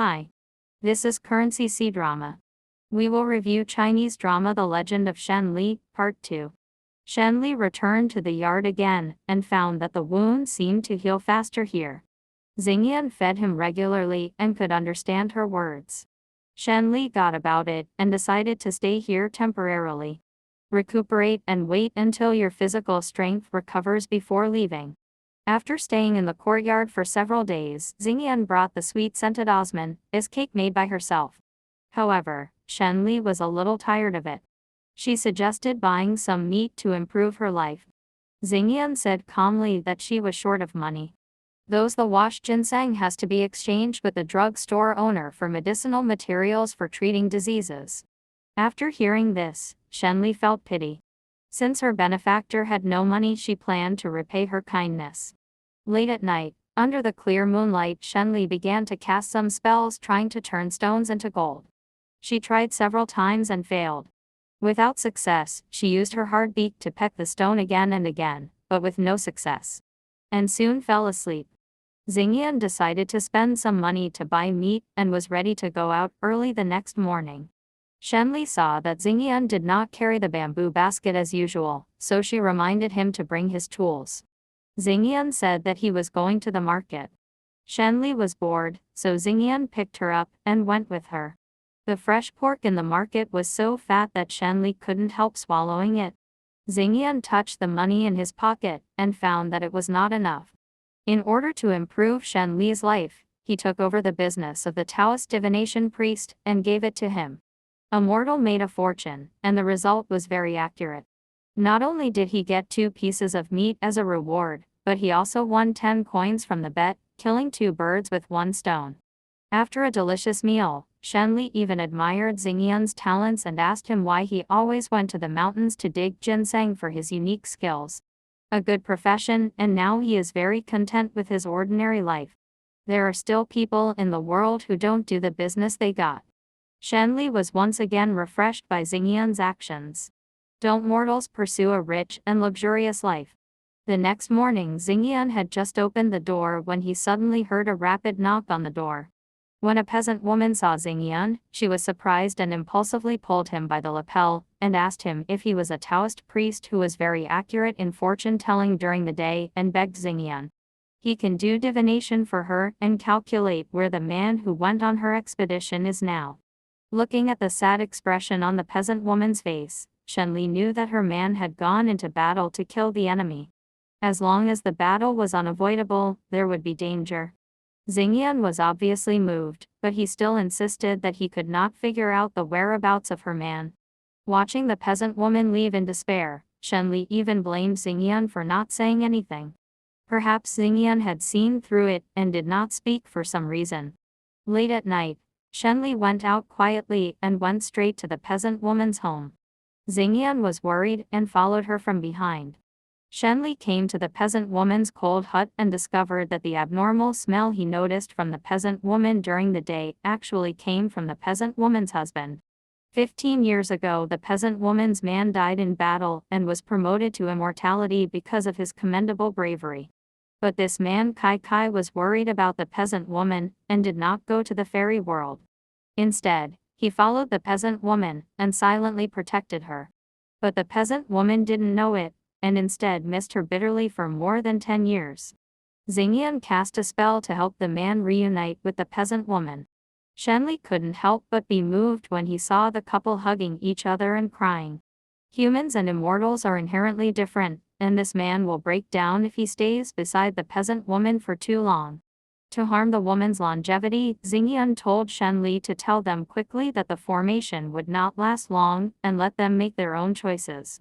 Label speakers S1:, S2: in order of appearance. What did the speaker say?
S1: Hi. This is Currency C-Drama. We will review Chinese drama The Legend of Shen Li, Part 2. Shen Li returned to the yard again, and found that the wound seemed to heal faster here. Xingyan fed him regularly and could understand her words. Shen Li got about it and decided to stay here temporarily. Recuperate and wait until your physical strength recovers before leaving. After staying in the courtyard for several days, Xingyan brought the sweet-scented osman, his cake made by herself. However, Shen Li was a little tired of it. She suggested buying some meat to improve her life. Xingyan said calmly that she was short of money. The washed ginseng has to be exchanged with the drugstore owner for medicinal materials for treating diseases. After hearing this, Shen Li felt pity. Since her benefactor had no money, she planned to repay her kindness. Late at night, under the clear moonlight, Shen Li began to cast some spells trying to turn stones into gold. She tried several times and failed. Without success, she used her hard beak to peck the stone again and again, but with no success. And soon fell asleep. Xingyan decided to spend some money to buy meat and was ready to go out early the next morning. Shen Li saw that Xingyan did not carry the bamboo basket as usual, so she reminded him to bring his tools. Xingyan said that he was going to the market. Shen Li was bored, so Xingyan picked her up and went with her. The fresh pork in the market was so fat that Shen Li couldn't help swallowing it. Xingyan touched the money in his pocket and found that it was not enough. In order to improve Shen Li's life, he took over the business of the Taoist divination priest and gave it to him. A mortal made a fortune, and the result was very accurate. Not only did he get 2 pieces of meat as a reward, but he also won 10 coins from the bet, killing 2 birds with 1 stone. After a delicious meal, Shen Li even admired Xingyan's talents and asked him why he always went to the mountains to dig ginseng for his unique skills. A good profession, and now he is very content with his ordinary life. There are still people in the world who don't do the business they got. Shen Li was once again refreshed by Xingyan's actions. Don't mortals pursue a rich and luxurious life? The next morning, Xingyan had just opened the door when he suddenly heard a rapid knock on the door. When a peasant woman saw Xingyan, she was surprised and impulsively pulled him by the lapel and asked him if he was a Taoist priest who was very accurate in fortune-telling during the day and begged Xingyan. He can do divination for her and calculate where the man who went on her expedition is now. Looking at the sad expression on the peasant woman's face, Shen Li knew that her man had gone into battle to kill the enemy. As long as the battle was unavoidable, there would be danger. Xingyan was obviously moved, but he still insisted that he could not figure out the whereabouts of her man. Watching the peasant woman leave in despair, Shen Li even blamed Xingyan for not saying anything. Perhaps Xingyan had seen through it and did not speak for some reason. Late at night, Shen Li went out quietly and went straight to the peasant woman's home. Xingyan was worried and followed her from behind. Shen Li came to the peasant woman's cold hut and discovered that the abnormal smell he noticed from the peasant woman during the day actually came from the peasant woman's husband. 15 years ago, the peasant woman's man died in battle and was promoted to immortality because of his commendable bravery. But this man Kai Kai was worried about the peasant woman and did not go to the fairy world. Instead, he followed the peasant woman and silently protected her. But the peasant woman didn't know it, and instead missed her bitterly for more than 10 years. Xingyan cast a spell to help the man reunite with the peasant woman. Shen Li couldn't help but be moved when he saw the couple hugging each other and crying. Humans and immortals are inherently different, and this man will break down if he stays beside the peasant woman for too long. To harm the woman's longevity, Xingyan told Shen Li to tell them quickly that the formation would not last long and let them make their own choices.